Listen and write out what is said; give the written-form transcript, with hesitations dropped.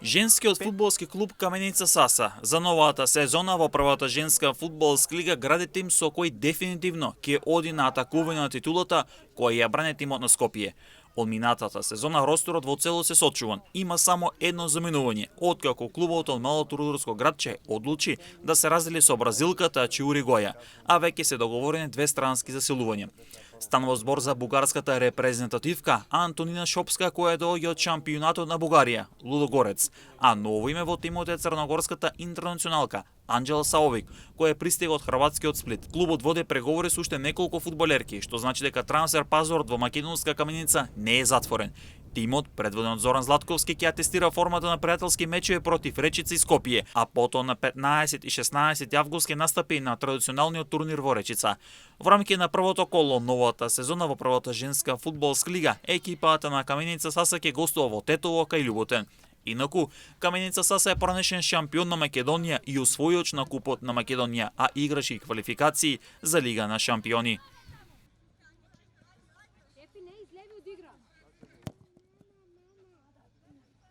Женскиот фудбалски клуб Каменица Саса за новата сезона во првата женска фудбалска лига гради тим со кој дефинитивно ќе оди на атакување на титулата која ја брани тимот на Скопје. Од минатата сезона ростерот во цело се сочуван. Има само едно заменување, откако клубот од малото рударско градче одлучи да се раздели со бразилката Чиури Гоја, а веќе се договорени две странски засилувања. Станува збор за бугарската репрезентативка Антонина Шопска, која доаѓа од шампионатот на Бугарија, Лудогорец, а ново име во тимот е црногорската интернационалка Анџела Саовик, која пристига од хрватскиот Сплит. Клубот води преговори со уште неколку фудбалерки, што значи дека трансфер пазарот во македонска Каменица не е затворен. Тимот, предводен од Зоран Златковски, ќе атестира формата на пријателски мечеви против Речица и Скопје, а потоа на 15 и 16 август ќе настапи на традиционалниот турнир во Речица. Во рамките на првото коло новата сезона во првата женска фудбалска лига, екипата на Каменица Саса ќе гостува во Тетово кај Љуботен. Инаку, Каменица Саса е поранешен шампион на Македонија и освојач на Купот на Македонија, а играше и квалификации за Лига на шампиони.